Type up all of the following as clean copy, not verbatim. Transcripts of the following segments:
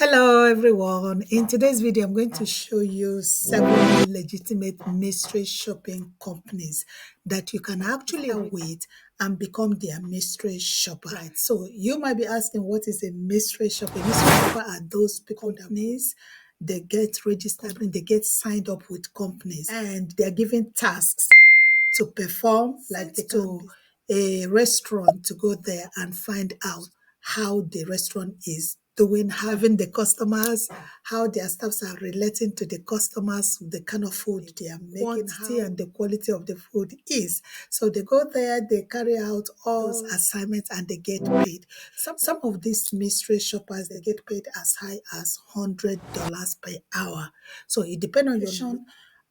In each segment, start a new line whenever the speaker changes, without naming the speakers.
Hello everyone. In today's video, I'm going to show you several legitimate mystery shopping companies that you can actually with and become their mystery shopper. Right. So you might be asking, what is a mystery shopper? Mystery shopper are those companies. They get registered and they get signed up with companies and they're given tasks to perform, like to a restaurant to go there and find out how the restaurant is doing, having the customers, how their staffs are relating to the customers, the kind of food they are making, quantity and the quality of the food is. So they go there, they carry out all those assignments and they get paid. Some of these mystery shoppers, they get paid as high as $100 per hour. So it depends on your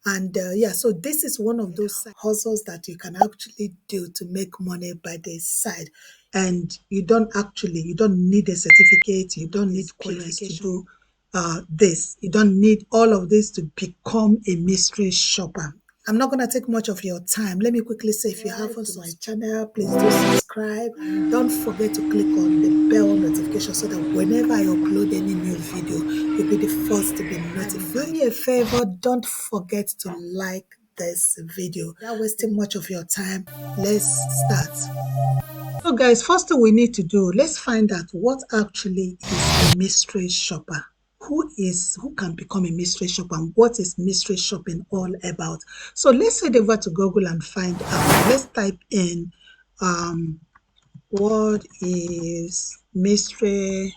and yeah, so this is one of those hustles that you can actually do to make money by the side. And you don't need a certificate, you don't need qualification to do this. You don't need all of this to become a mystery shopper. I'm not going to take much of your time. Let me quickly say, if you haven't to my channel, please do subscribe. Don't forget to click on the bell notification so that whenever I upload any new video, you'll be the first to be notified. Do me a favor, don't forget to like this video. Without wasting much of your time, let's start. So guys, first thing we need to do, let's find out what actually is a mystery shopper. Who can become a mystery shopper and what is mystery shopping all about? So let's head over to Google and find out. Let's type in what is mystery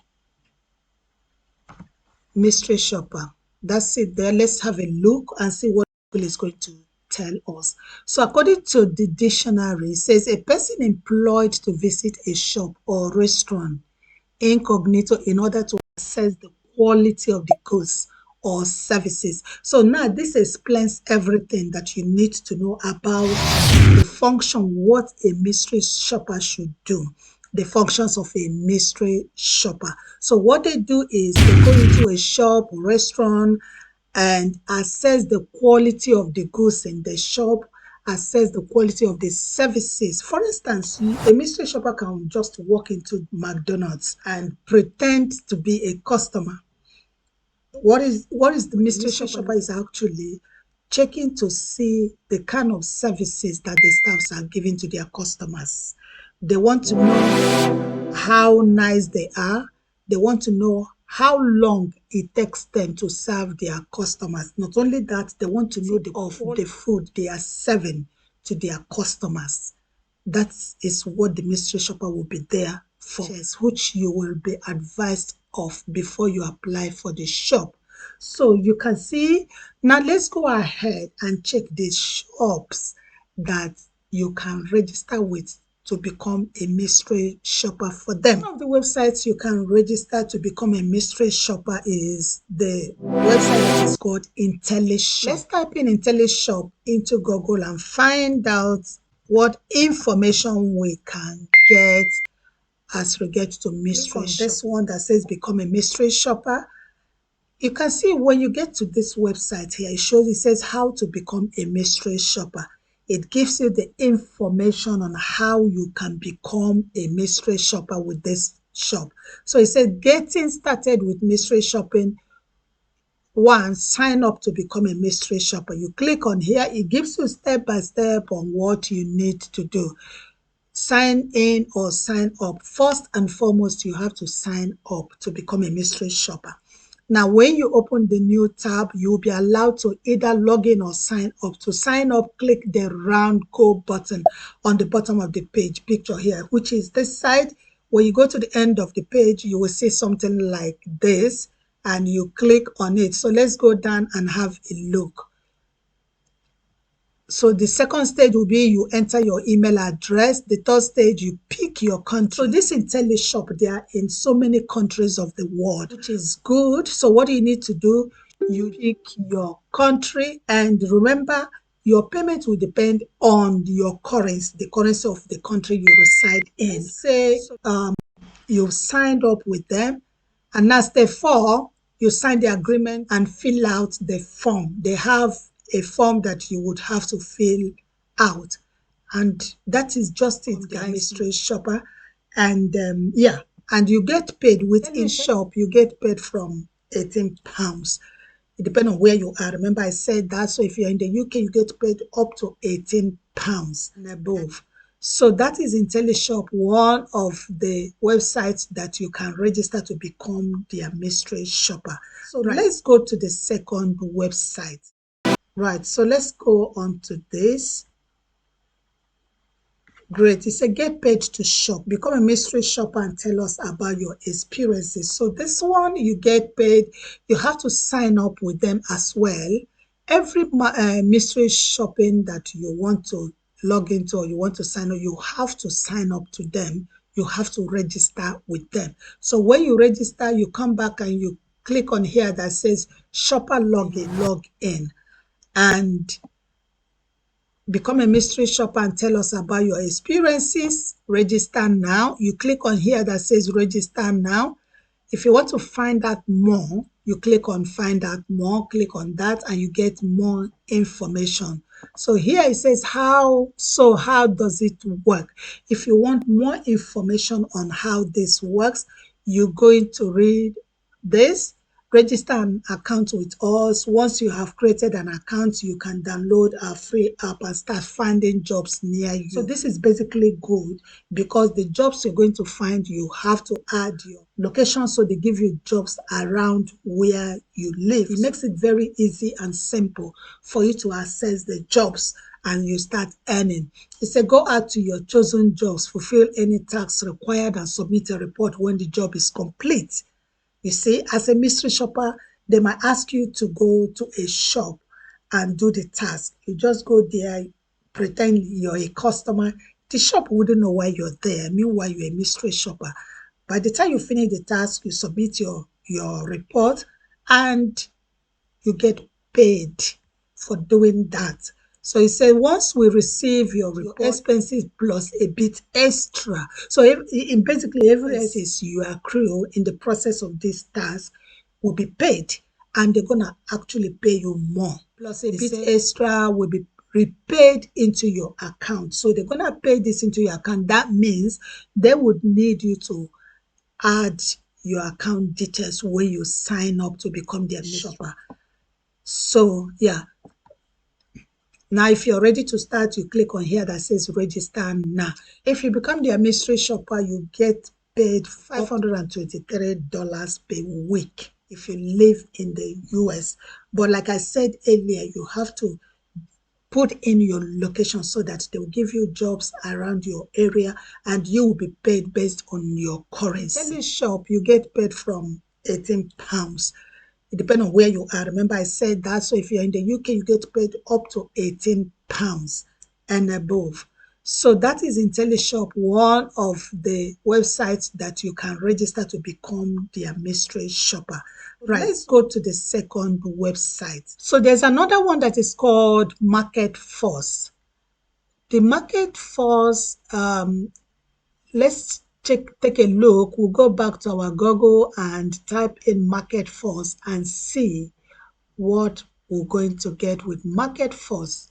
shopper. That's it there. Let's have a look and see what Google is going to tell us. So according to the dictionary, it says a person employed to visit a shop or restaurant incognito in order to assess the quality of the goods or services. So now this explains everything that you need to know about the function, what a mystery shopper should do, the functions of a mystery shopper. So what they do is they go into a shop or restaurant and assess the quality of the goods in the shop, assess the quality of the services. For instance, a mystery shopper can just walk into McDonald's and pretend to be a customer. What is the mystery shopper is actually checking to see the kind of services that the staffs are giving to their customers. They want to know how nice they are. They want to know how long it takes them to serve their customers. Not only that, they want to know the food they are serving to their customers. That is what the mystery shopper will be there for, which you will be advised of before you apply for the shop. So you can see, now let's go ahead and check the shops that you can register with to become a mystery shopper for them. One of the websites you can register to become a mystery shopper is the website that is called IntelliShop. Let's type in IntelliShop into Google and find out what information we can get as regards to mystery shopper. This one that says become a mystery shopper. You can see when you get to this website here, it says how to become a mystery shopper. It gives you the information on how you can become a mystery shopper with this shop. So it says getting started with mystery shopping. 1, sign up to become a mystery shopper. You click on here, it gives you step by step on what you need to do. Sign in or sign up. First and foremost, you have to sign up to become a mystery shopper. Now, when you open the new tab, you'll be allowed to either log in or sign up. To sign up, click the round go button on the bottom of the page picture here, which is this side. When you go to the end of the page, you will see something like this and you click on it. So let's go down and have a look. So the second stage will be you enter your email address. The third stage, you pick your country. So this IntelliShop, they are in so many countries of the world, which is good. So what you need to do, you pick your country, and remember, your payment will depend on your currency, the currency of the country you reside in. Say you've signed up with them, and now step 4, you sign the agreement and fill out the form. They have a form that you would have to fill out, and that is just it, guys. Mystery shopper. And yeah, and you get paid with each shop, you get paid from £18. It depends on where you are. Remember, I said that. So if you're in the UK, you get paid up to £18 and above. So that is IntelliShop, one of the websites that you can register to become their mystery shopper. So let's go to the second website. Right, so let's go on to this. Great. It's a get paid to shop. Become a mystery shopper and tell us about your experiences. So this one, you get paid. You have to sign up with them as well. Every mystery shopping that you want to log into or you want to sign up, you have to sign up to them. You have to register with them. So when you register, you come back and you click on here that says shopper login, log in, and become a mystery shopper and tell us about your experiences. Register now. You click on here that says register now. If you want to find out more, you click on find out more, click on that, and you get more information. So here it says how does it work? If you want more information on how this works, you're going to read this. Register an account with us. Once you have created an account, you can download our free app and start finding jobs near you. So this is basically good because the jobs you're going to find, you have to add your location, so they give you jobs around where you live. It makes it very easy and simple for you to access the jobs and you start earning. It says go out to your chosen jobs, fulfill any tasks required, and submit a report when the job is complete. You see, as a mystery shopper, they might ask you to go to a shop and do the task. You just go there, pretend you're a customer. The shop wouldn't know why you're there. Meanwhile, you're a mystery shopper. By the time you finish the task, you submit your report and you get paid for doing that. So he said, once we receive your expenses plus a bit extra. So basically every expense you accrue in the process of this task will be paid, and they're going to actually pay you more. Plus a bit extra will be repaid into your account. So they're going to pay this into your account. That means they would need you to add your account details when you sign up to become their shopper. So yeah, now if you're ready to start, you click on here that says register now. If you become their mystery shopper, you get paid $523 per week if you live in the US. But like I said earlier, you have to put in your location so that they will give you jobs around your area and you will be paid based on your currency. In this shop, you get paid from £18. It depends on where you are. Remember, I said that. So if you're in the UK, you get paid up to £18 and above. So that is IntelliShop, one of the websites that you can register to become their mystery shopper. Right. Let's go to the second website. So there's another one that is called Market Force. The Market Force, let's take a look. We'll go back to our Google and type in Market Force and see what we're going to get with Market Force.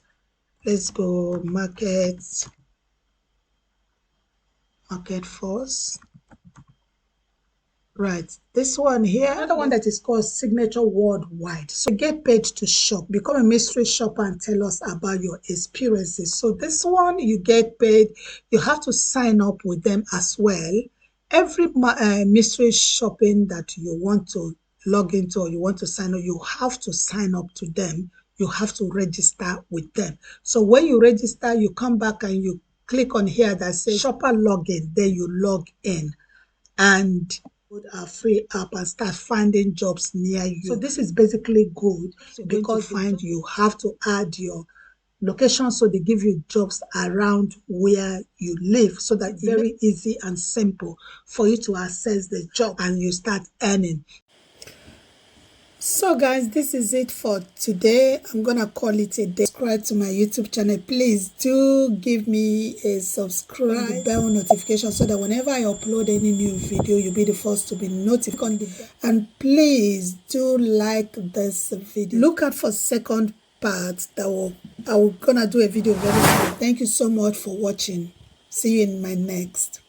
Let's go Market Force. Right, this one here, another one that is called Signature Worldwide. So get paid to shop. Become a mystery shopper and tell us about your experiences. So this one, you get paid. You have to sign up with them as well. Every mystery shopping that you want to log into or you want to sign up, you have to sign up to them. You have to register with them. So when you register, you come back and you click on here that says shopper login. Then you log in and our free app and start finding jobs near you. So this is basically good because you have to add your location, so they give you jobs around where you live, so that it's very easy and simple for you to access the job and you start earning. So guys, this is it for today. I'm gonna call it a day. Subscribe to my YouTube channel. Please do give me a subscribe, the bell notification, so that whenever I upload any new video, you'll be the first to be notified. And please do like this video. Look out for second part that I'm gonna do a video very soon. Thank you so much for watching. See you in my next.